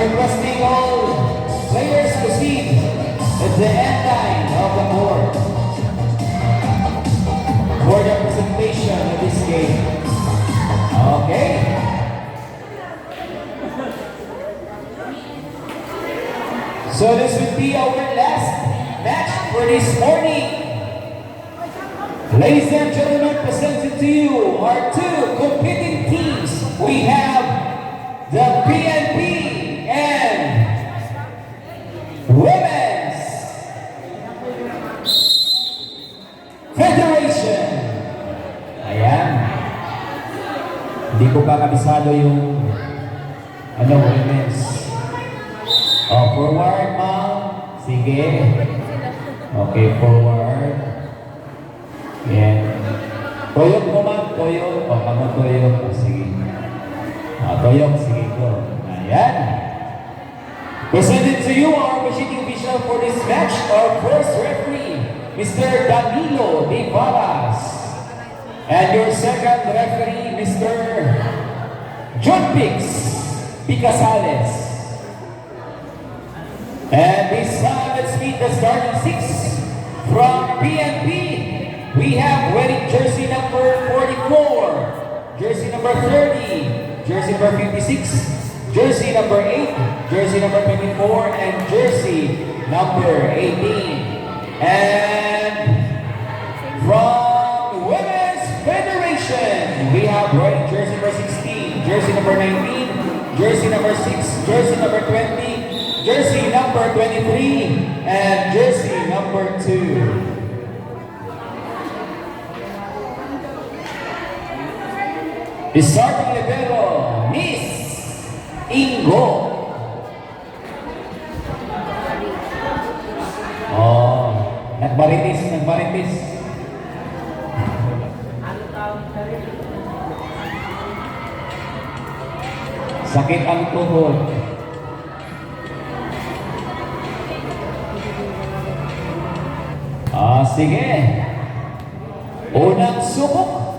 requesting all players to proceed at the end line of the board for the presentation of this game. Okay. So this would be our last match for this morning. Ladies and gentlemen, presented to you our two competing teams. We have the PNP and Women's Federation. Ayan. Hindi ko pa kabisado yung women's. Forward, ma'am. Sige. Okay, forward. Yan. Toyok mo, ma'am. Toyok. Kamo toyok. Sige. Toyok. Sige ko. Ayan. Presented to you our officiating official for this match, our first referee, Mr. Danilo De Varas. And your second referee, Mr. John Picasales. And this time, let's meet the starting six from PNP. We have wearing jersey number 44, jersey number 30, jersey number 56, jersey number 8, jersey number 24, and jersey number 18. And from Women's Federation, we have wearing jersey number 16, jersey number 19, jersey number 6, jersey number 20, jersey number 23, and jersey number 2. The starting libero, Miss Ingo. Nagbaritis. Sakit ang tuhod. Sige. Unang subok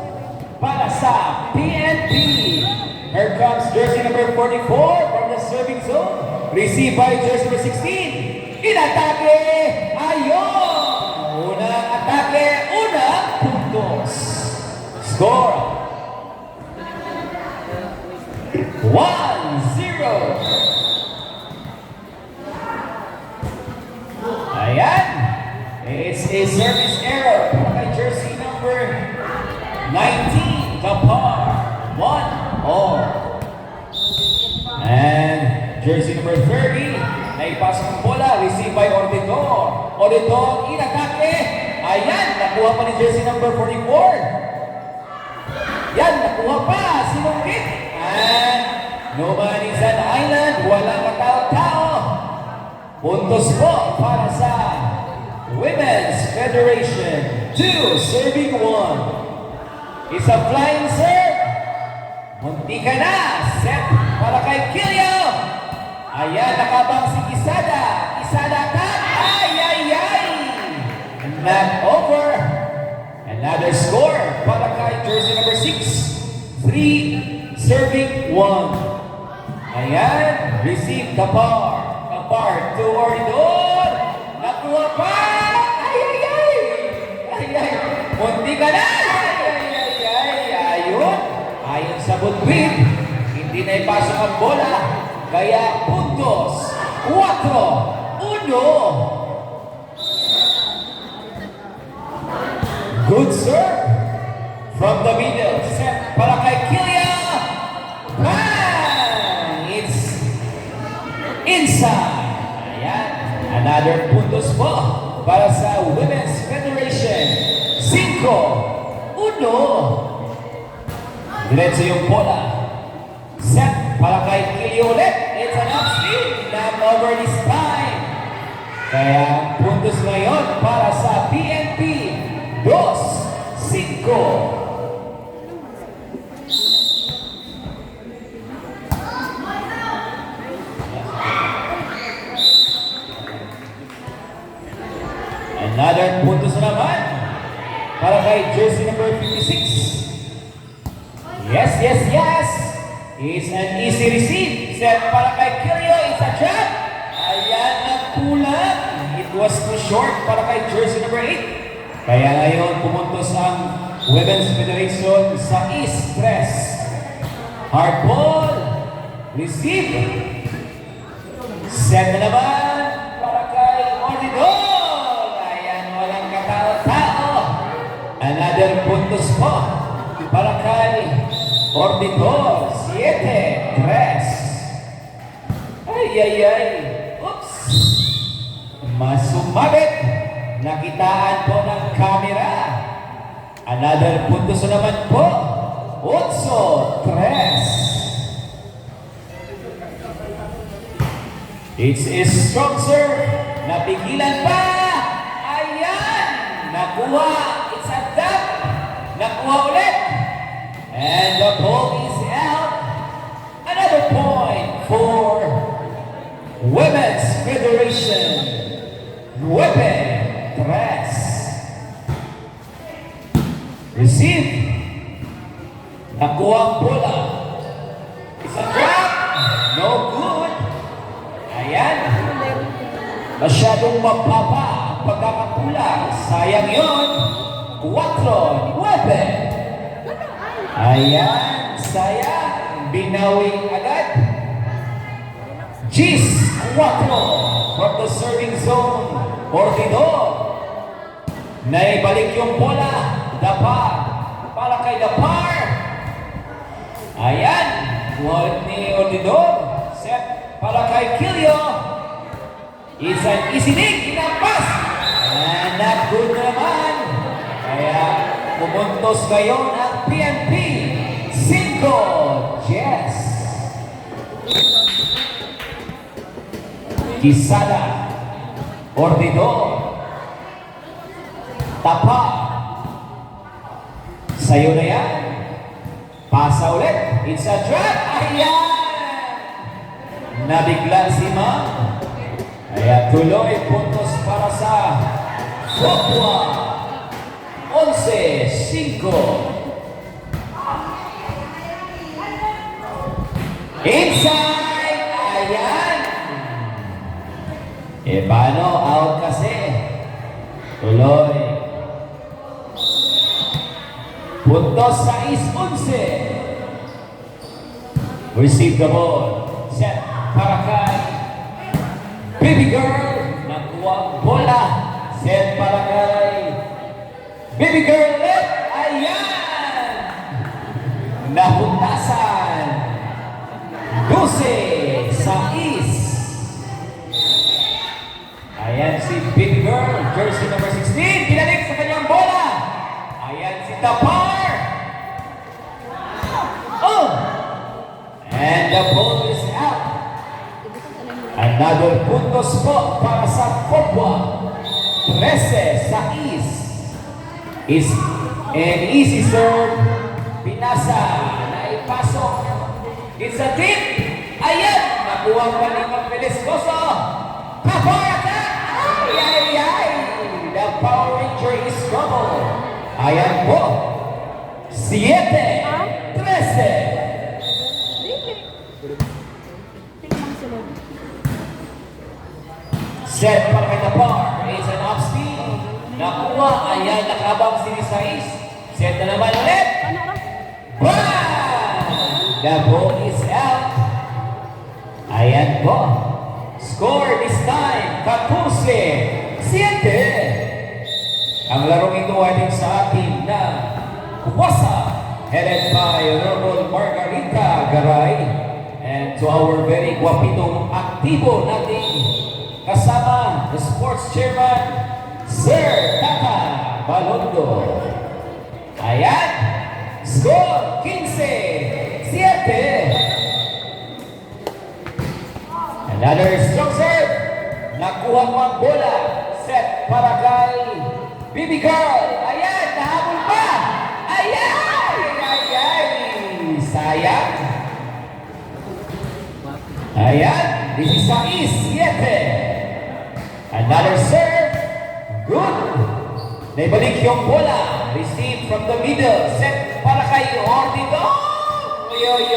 para sa PNP. Here comes jersey number 44 from the serving zone. Received by jersey number 16. Inatake! Ayun! Unang atake, unang puntos. Score 1-0. Ayan. It's a service error by jersey number 19, Kapar, 1-all. And jersey number 30, naipasok ang bola, received by Ordidor. Ordidor, inatake. Ayan, nakuha pa ni jersey number 44. Yan, nakuha pa, sinungkit. And no man is an island, walang katao-tao. Puntos po para sa Women's Federation. 2, serving 1. It's a flying serve. Munti ka na. Set para kay Kilio. Ayan, nakabang si Isada. Isada attack. Not over. Another score para kay jersey number 6. 3, serving 1. Ayan, receive Kapar. Kapar to Ordidor. Nakuha pa. Munti ka na! Ayun! Ayon sa budwin, hindi na ipasok ang bola. Kaya puntos. 4-1. Good serve from the middle. Set para kay Kilia. Bang! It's inside. Ayan. Another puntos po para sa Women's Federation. 5-1. Diretso yung bola. Set para kay Kilio ulit. It's an upstream. Not over this time. Kaya puntos ngayon para sa PNP. 2-5. Another puntos naman para kay jersey number 56. Yes. It's an easy receive. Set para kay Kilio. It's a it was too short para kay jersey number 8. Kaya ngayon pumuntos ang Women's Federation sa East Tres. Hard ball. Receive. Set na naman para kay Ordidor. Ayan, walang katao-tao. Another puntos po para kay Ordidor. 7-3. Ay. Oops. Masumabit. Nakitaan po ng camera. Another puntos na naman po. 8-3. It's a strong serve. Napigilan pa. Ayan. Nakuha. It's a tap. Nakuha ulit. And the ball is out. Another point for Women's Federation. 9-3. Receive. Nakuha ang bola. It's a trap. No good. Ayan. Masyadong mapapa ang pagkakakulang. Sayang yun. 4-9. Ayan. Sayang. Binawing agad. Gis 4 from the serving zone. Ordidor. Naibalik yung bola. Dapar. Para kay Dapar. Ayan. Kuha ni Ordidor. Set para kay Kilio. It's an easy dig. Inampas. And not good naman. Kaya pumuntos ngayon ang PNP. 5. Yes. Quisada. Ordidor. Tapa. Sayo na yan. Pasa ulit. It's a trap. Ayan. Nabigla si Ma'am. Kaya tuloy puntos para sa Fopwa. 11-5. Inside. Ayan. Paano? Out kasi. Tuloy. Puntos sa 11. Receive the ball. Set para kay Baby Girl. Nakuha ang bola. Set para kay Baby Girl ulit. Ayan. Nahutasan. 12-6. Ayan si Baby Girl. Jersey number 16. Pinalik sa kanyang bola. Ayan si Tapar. Oh! And the ball is out. Another puntos po para sa Fopwa. 13-6. Is an easy serve. Pinasa. Naipasok. It's a tip. Ayan. Nakuha pa ni Peliskoso. Tapar attack. Ay. The Power Ranger is trouble. Ayan po. 7-13. Set para kay Tapar. Is an off speed. Nakuha. Ayan, nakabang si Nisais. Set na naman ulit. Bang! The ball is out. Ayan po. Score this time. 14-7. Ang larong ito ay din sa atin na Kuwasa. Headed by Honorable Margarita Garay. And to our very guapitong aktibo nating kasama, the sports chairman, Sir Tata Balondo. Ayan. Score 15-7. Another strong serve. Nakuha mo ang bola. Set para kay Baby Girl. Ayan. Nahabol pa. Ayan. Sayang. Ayan. 16-7. Another serve. Good. Naibalik yung bola. Receive from the middle. Set para kay Ordidor. Ayun.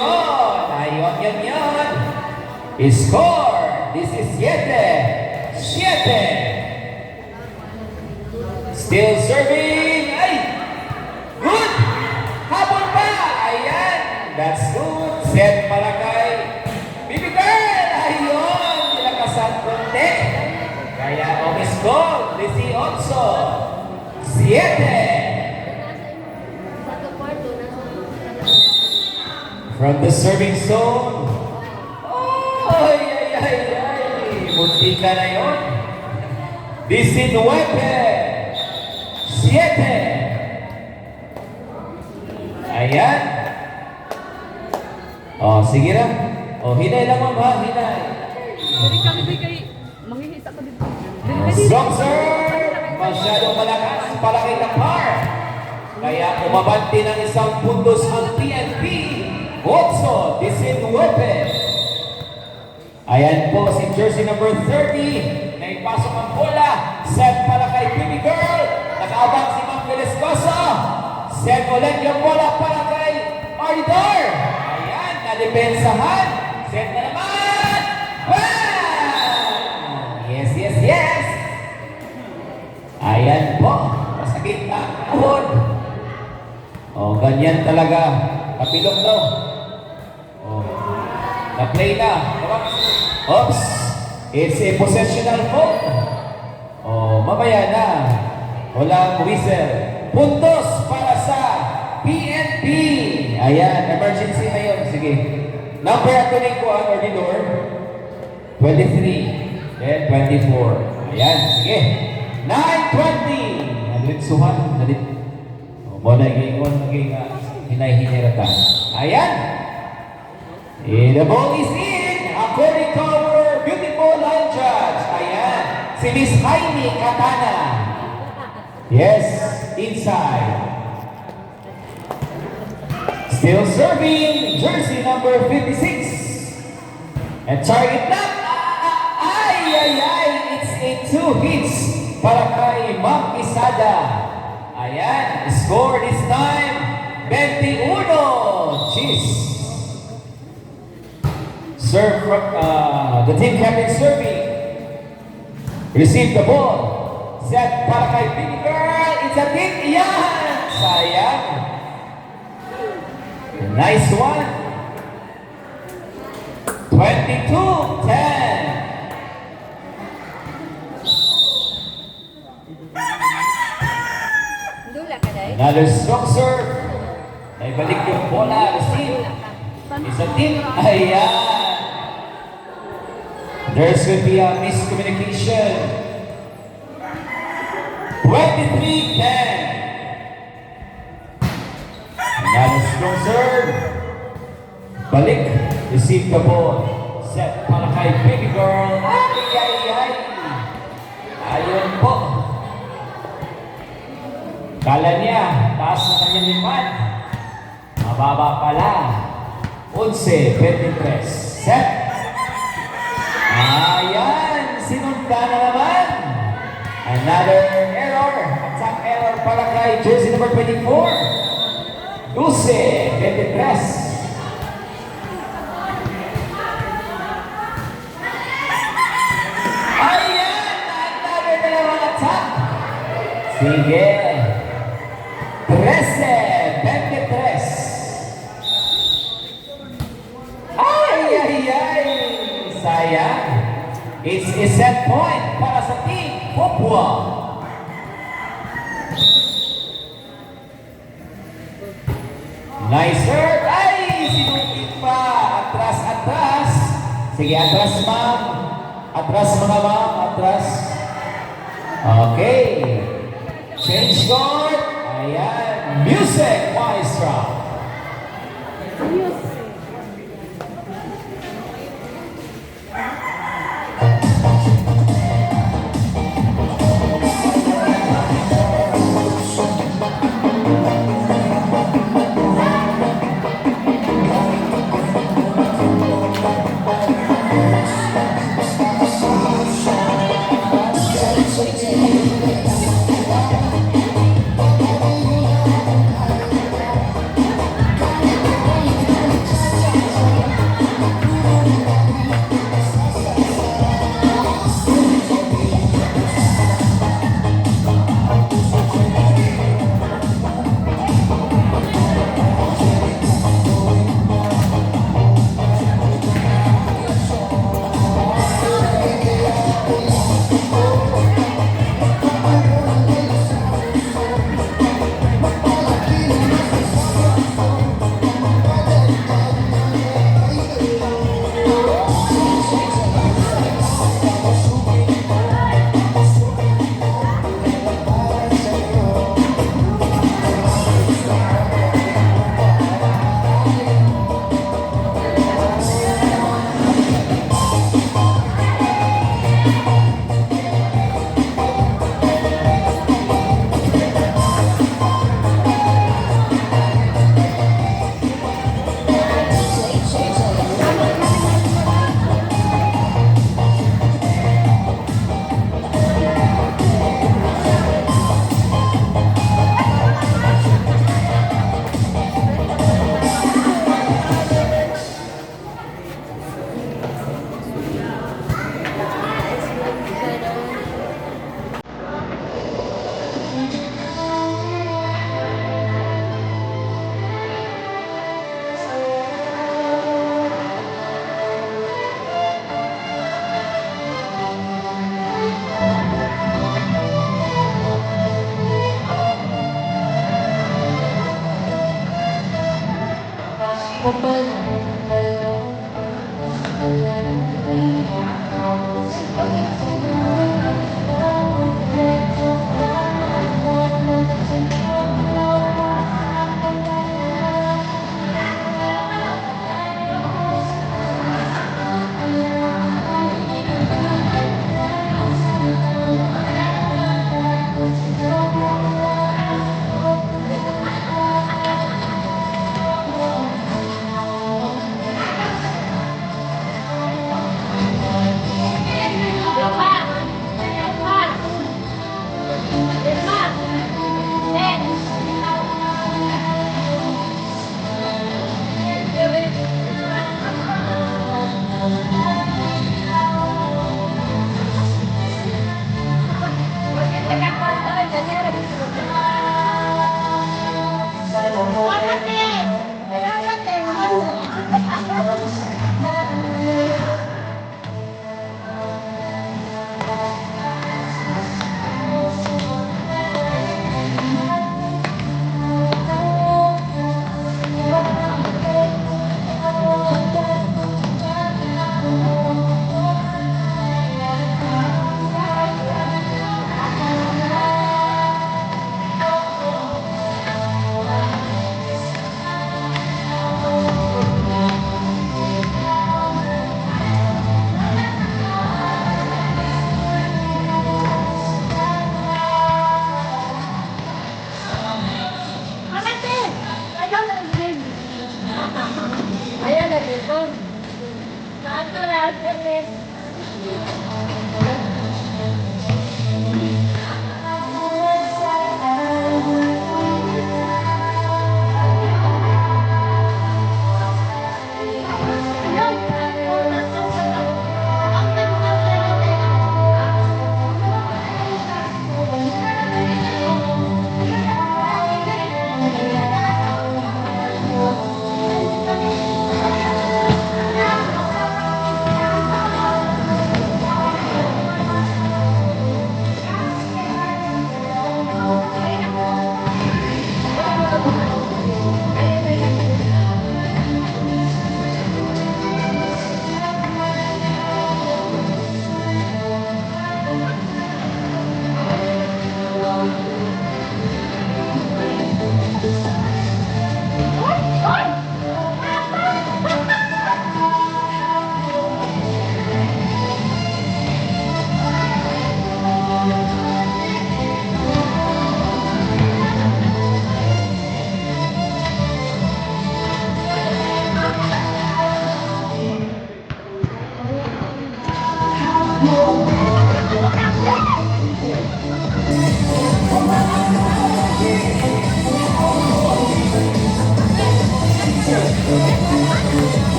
Score. This is 7-7. Still serving. Ay! Good! Habol pa! Ayan! That's good. Set para kay Baby Girl! Ayun! Nilakasan konti. Kaya Omis Gold. 18. 7. From the serving zone. Ay, ay, ay, ay. Munti ka na yun. 19. 7. Ayan. Oh, sige na. Oh, hinay lang ma'am ha, hinay. Hindi kami bigay, manghihita ka dito. Strong serve. Masyadong malakas para kay Lapar. Kaya umabante ng isang puntos ang PNP. Watson, 19. Ayan po si jersey number 30. Naipasok ang bola. Set para kay Baby Girl. Nakaabang si Ma'am Velascosa. Set ulit yung bola para kay Aridar. Ayan, nadepensahan. Set na naman. Bam! Yes, yes, yes. Ayan po. Masakit na tuhod. O, ganyan talaga. Kapilok daw. O, na-play na. Oops. It's a possessional fault. O, mamaya na. Walang whistle. Puntos para sa PNP. Ayan, emergency na yun. Sige. Number at tuloy ko ang ordinor. 23. Then 24. Ayan, sige. 9:20. Nalitsuhan. O, muna gingon. Naging hinay-hinirata. Ayan. The ball is in. According to our beautiful line judge. Ayan. Si Miss Heini Katana. Yes, inside. Still serving, jersey number 56. And target na. Ay, ay, ay. It's a 2 hits para kay Ma'am Isada. Ayan, score this time, 21. Jeez. Serve from the team captain serving. Receive the ball. Set para kay Baby Girl. It's a hit. Yan! Sayang. Nice one. 22-10. Dula ka dahil. Another strong serve. Naibalik yung bola. Receive. It's a tip. Ayan. There's going to be a miscommunication. 23-10. Another strong serve. Balik. Receive the ball. Set para kay Baby Girl. Ay, ay, ay. Ayun po. Kala niya, taas na kanyang lipat. Mababa pala. 11-23. Set. Ayan. Sinunta na naman. Another error. Attack error para kay jersey number 24. 12-23. Ayan! Another na naman attack. Sige. 13-23. Ay, ay, ay. Sayang. It's a set point para sa team Popua. Nice serve. Ay, sinunggit pa. Atras, atras. Sige, atras ma'am. Atras mga ma'am. Atras. Okay. Change court. Ayan. Music maestro.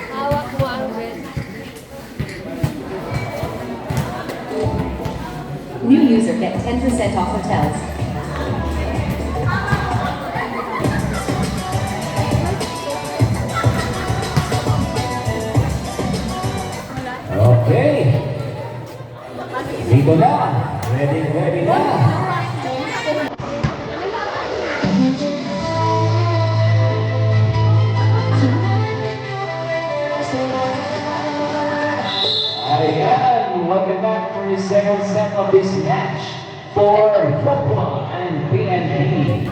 Hawak mo ang red. New user get 10% off hotels. Okay. Dito na. Ready na. Ayan, welcome back for the second set of this match for Football and PNP.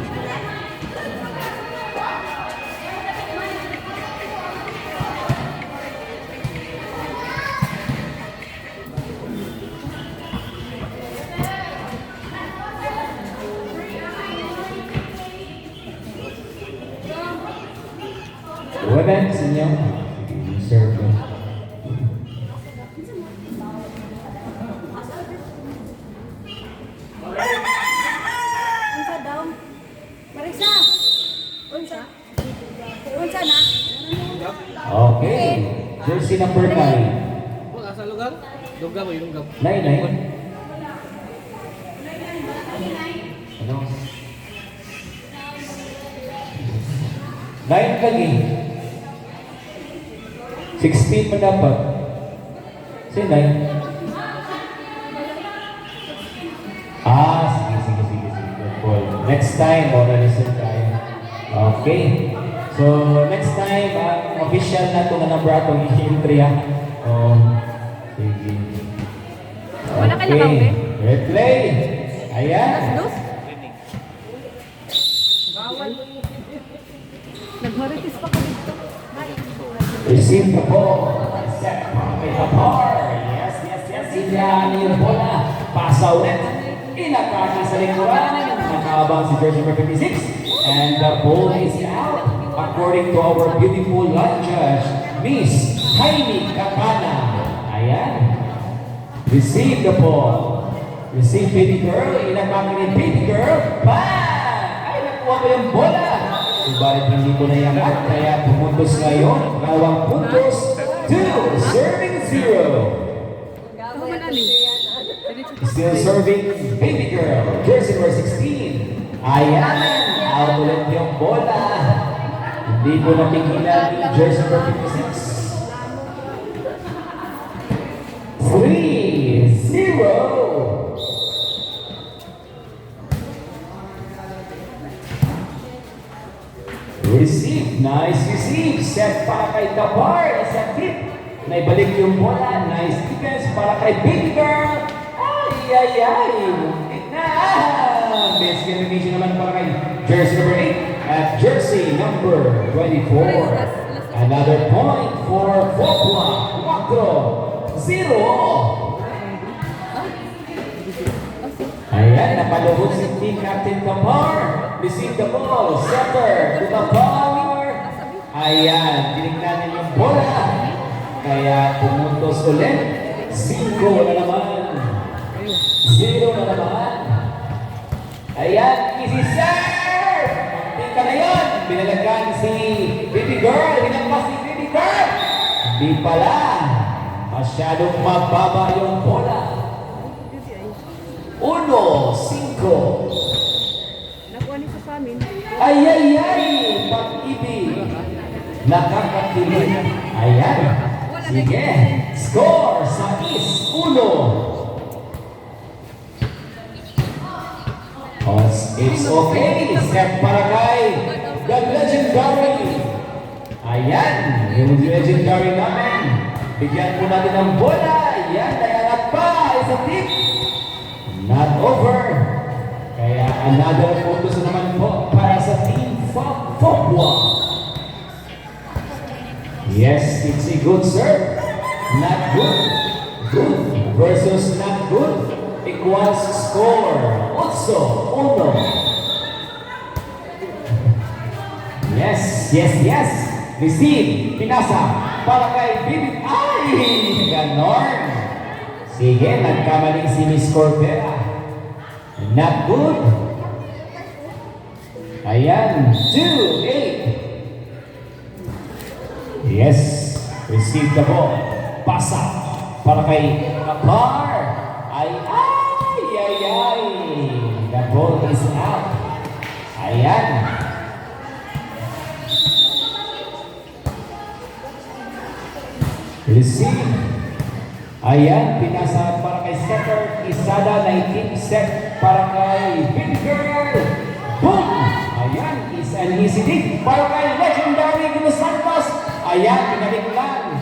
Women's inyo. Serve. Unsa daw? Marisa. Unsa? Unsa na? Okay. Jersey number 9. Wala sa lugar? Dugga mo yung dugga. 9. Ano? 9 lagi. 16 pa dapat. Si 9. Sige. Good boy. Next time, listen tayo. Okay. So, next time, official na ito na number atong entry ha. Sige. Wala ka lang, be? Replay. Ayan. Dos? Bawal. Nagmaritis pa ka dito. Receive the ball. Set by Kapar. Yes. Sinyahan niyo yung bola. Pasa ulit. Inatake sa likuran. Nakabang si jersey number 56. And the ball is out. According to our beautiful line judge, Miss Jaime Capana. Ayan. Receive the ball. Receive baby girl. Inatake ni baby girl. Bang! Ay, nakuha ko yung bola. Subalit hindi ko nayangat, kaya pumuntos ngayon, 2 puntos, 2, serving 0. Still serving baby girl, jersey number 16. Ayan, out ulit yung bola. Hindi ko napigilan ni jersey number 56. 3-0. Receive, nice receive. Set para kay Kapar. Isa tip. Naibalik yung bola. Nice defense para kay Baby Girl. Ay. Muntik na. Best combination naman para kay jersey number 8 at jersey number 24. Another point for Fopla. 4-0. Ayan, napalubog si Team Captain Kapar. Receive the ball. Setter to the power. Ayan, tinignan yung bola. Kaya pumuntos ulit. 5 na naman. 0 na naman. Ayan, easy serve! Tingka na yun. Binalagan si Baby Girl. Hinampas si Baby Girl. Hindi pala. Masyadong mababa yung bola. 1-5. Nakuha ni sa amin. Ay, ay, ay! Pag-ibig! Nakakakilig. Ayan. Sige. Score sa is 1. Oh, it's okay. Step para kay the legendary. Ayan. Yung legendary namin. Bigyan po natin ng bola. Ayan. Nayangat pa. It's a tip. Not over. Kaya another focus naman po para sa Team Fopwa. Yes, it's a good serve. Not good. Good versus not good equals score. Also, 1. Yes, yes, yes. Receive. Pinasa. Para kay Bibi. Ay! Ganon. Sige, nagkamaling si Miss Corbera. Not good. Ayan, 2-8. Yes, receive the ball. Pasa para kay Kapar. Ay, ay, ay, ay. The ball is out. Ayan. Receive. Ayan, pinasa para kay setter Isada, 19 set para kay Big Girl. Boom! Ayan, is an easy dig para kay legendary Gulo Santos. Ayan, pinaliklan.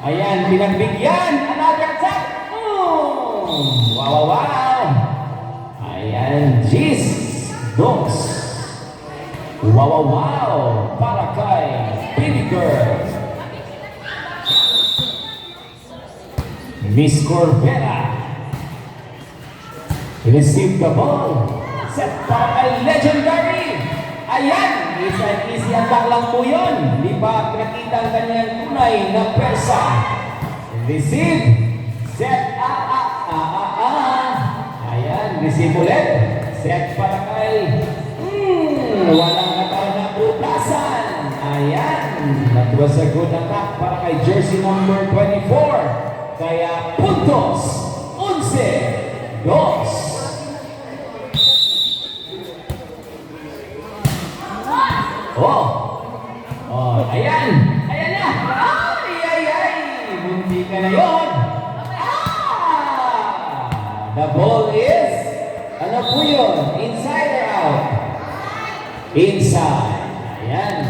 Ayan, pinagbigyan. Another attack. Boom! Wow, wow, wow. Ayan, jeez. Dogs. Wow, wow, wow. Para kay Big Girl. Miss Corbera. Receive the ball. Set para kay legendary. Ayan, isa easy attack lang po yun. Di pa pinakita ang kanyang tunay na persa. Receive. Set. Ayan, receive ulit. Set para kay walang katawan na bukasan. Ayan, that was a good attack para kay jersey number 24. Kaya puntos, 11-2. Ayan na. Ay. Munti ka na yun. The ball is, ano po yun? Inside or out? Inside. Ayan.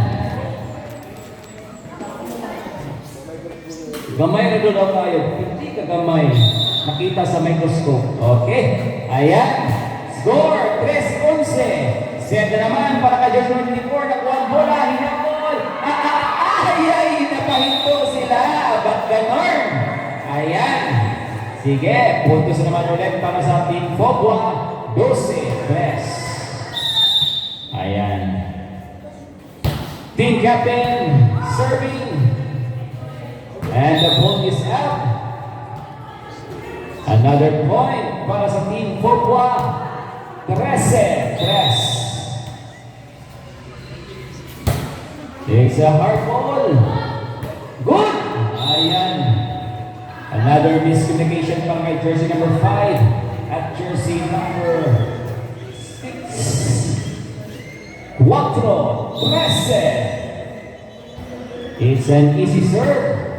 Gamay na doon daw tayo. Hindi ka gamay. Nakita sa microscope. Okay. Ayan. Score. 3-11. Set na naman para ka Jersey 24. Nakuha ang bola. Hinapol. Ay. Napahinto sila. Ba't ganon? Ayan. Sige. Puntos naman ulit para sa Team Fopwa. 12-3. Ayan. Team Captain. Serving. And the ball is out. Another point para sa Team Fopwa. 13-3. It's a hard ball. Good! Ayan. Another miscommunication para kay jersey number 5 at jersey number 6. 4-13. It's an easy serve.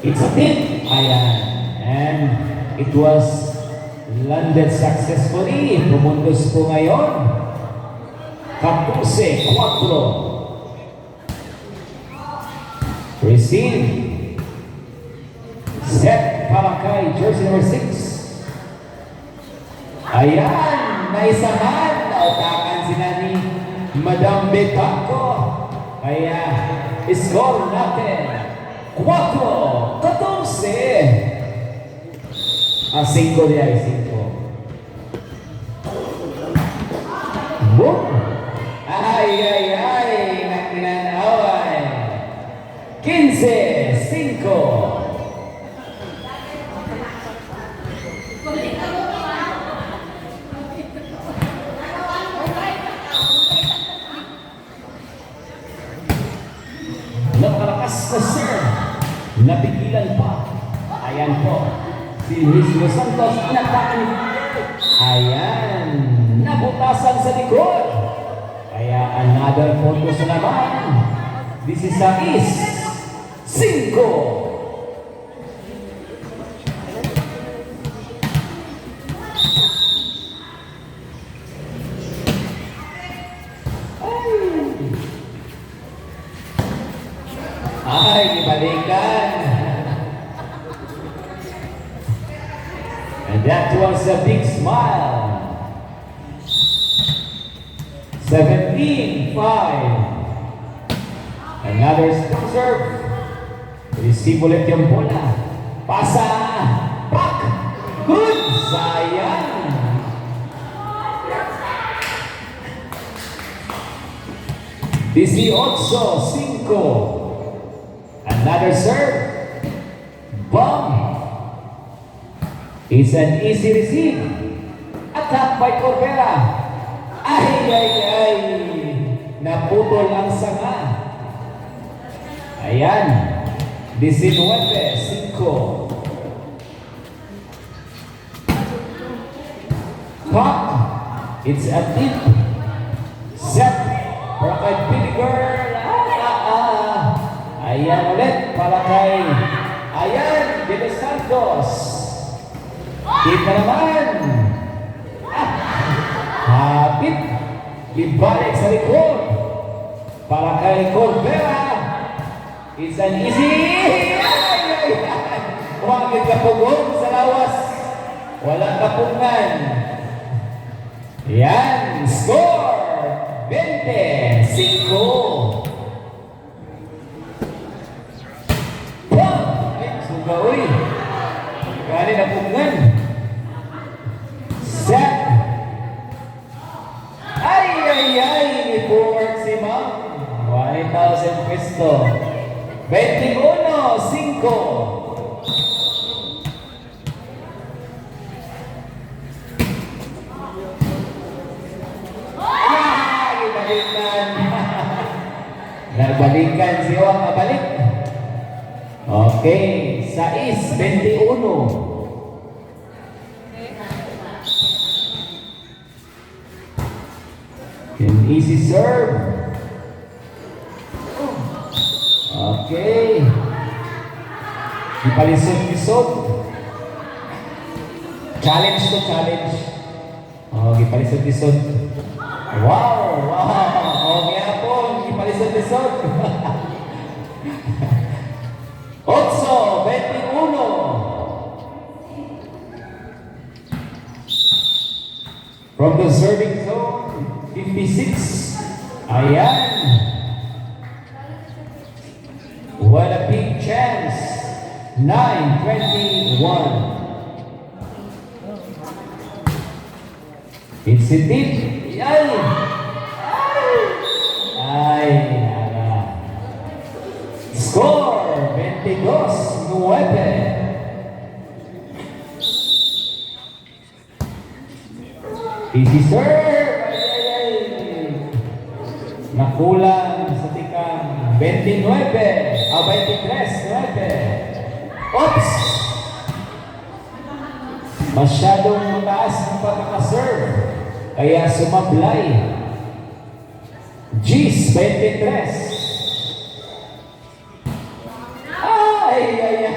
It's a tip. Ayan. And it was landed successfully. Pumuntos po ngayon. 14-4. Receive. Set para kay jersey number 6. Ayan. Naisahan. Nautakan sila ni Madam Betaco. Kaya score natin. 4-14. 5 de ahí, 5. Boom! Ay! Nakinanaway! 15-5. Napakalakas na serve. Napigilan pa. Ayan po. Si Luis Los Santos nagpakin. Ayan. Nabutasan sa likod. Kaya another focus na naman. This is a 5. Ay, ibalikan. And that was a big smile. 17-5. Another strong serve. Receive ulit yung bola. Pasa. Pak. Good. Sayang. Dieciocho 5. Another serve. Bomb. It's an easy receive. Attack by Corbera. Ay, ay, ay. Naputol ang sanga. Ayan. 19-5. Pop. It's a tip. Set. Para kay Billy Girl. Ayan ulit para kay De Los Santos. Kita naman. Hapit. Ibalik sa likod. Para kay Corbera. It's an easy. Huwag kapugong sa lawas. Walang kapungan. Yan. Score. 20-5. Uy, kali na pungan. Set. Ay, ay, ay. Forward si Ma'am. 1,000 peso. 21-5. Ay, balikan. Nagbalikan si Wang mabalik. Okay, 6-21. An easy serve. Okay. Gipalisod-lisod. Challenge to challenge. Oh, gipalisod-lisod. Wow, wow. Okay po, gipalisod-lisod. 8-21. From the serving zone, 56. Ayan. What a big chance. 9-21. It's a deep. Ay! Ay! Score 22-9. Easy serve. Ay. Nakulang sa tikang 23-9. Oops! Masyadong mataas ang pagkakaserve. Kaya sumablay. G's 23. Ay, ay, ay.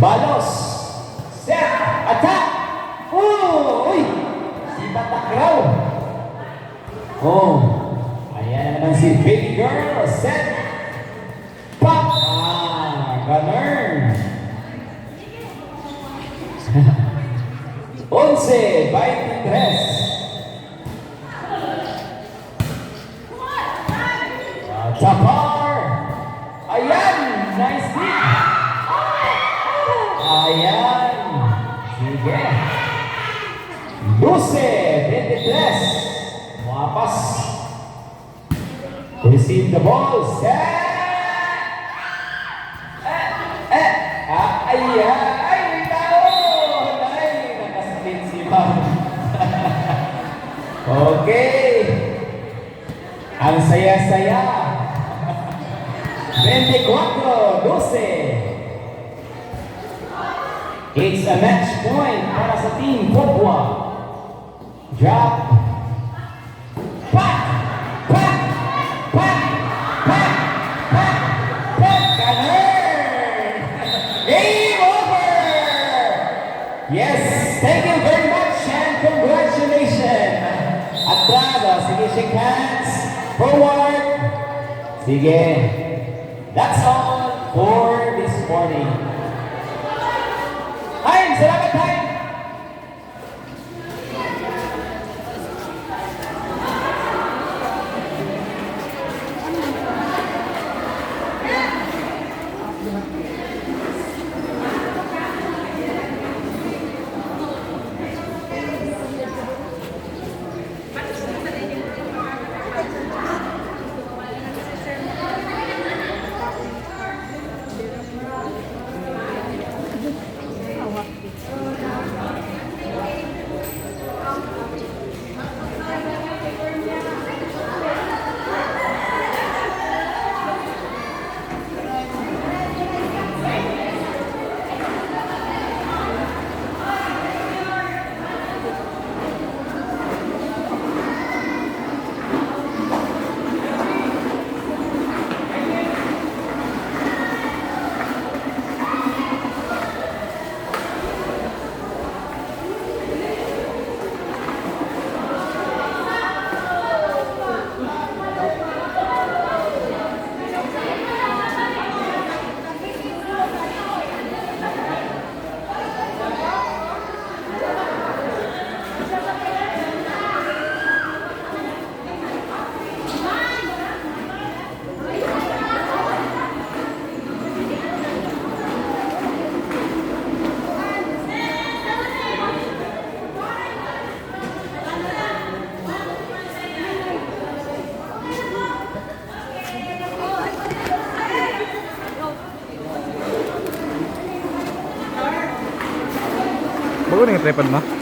Balos. Set. Attack. Uy. Si Batakraw. Oh. Ayan naman si Baby Girl. Set. Pop. Ganun. 11-23. Tapar. Ayan. Nice hit. Ayan. Sige. 12-23. Wapas. Receive the ball. Set. Ay, may tao! Ay, nakasakit si Ma'am. Okay. Ang saya-saya. 24-12. It's a match point para sa Team Popwa. Drop. Pack! Pack! Pack! Pack! Pack! Pack! Ganun! Game over! Yes, thank you very much and congratulations! Atras, sige, shake hands. Forward. Sige. That's all for this morning. Time! Salamat, time! Bago na yung tripod mo?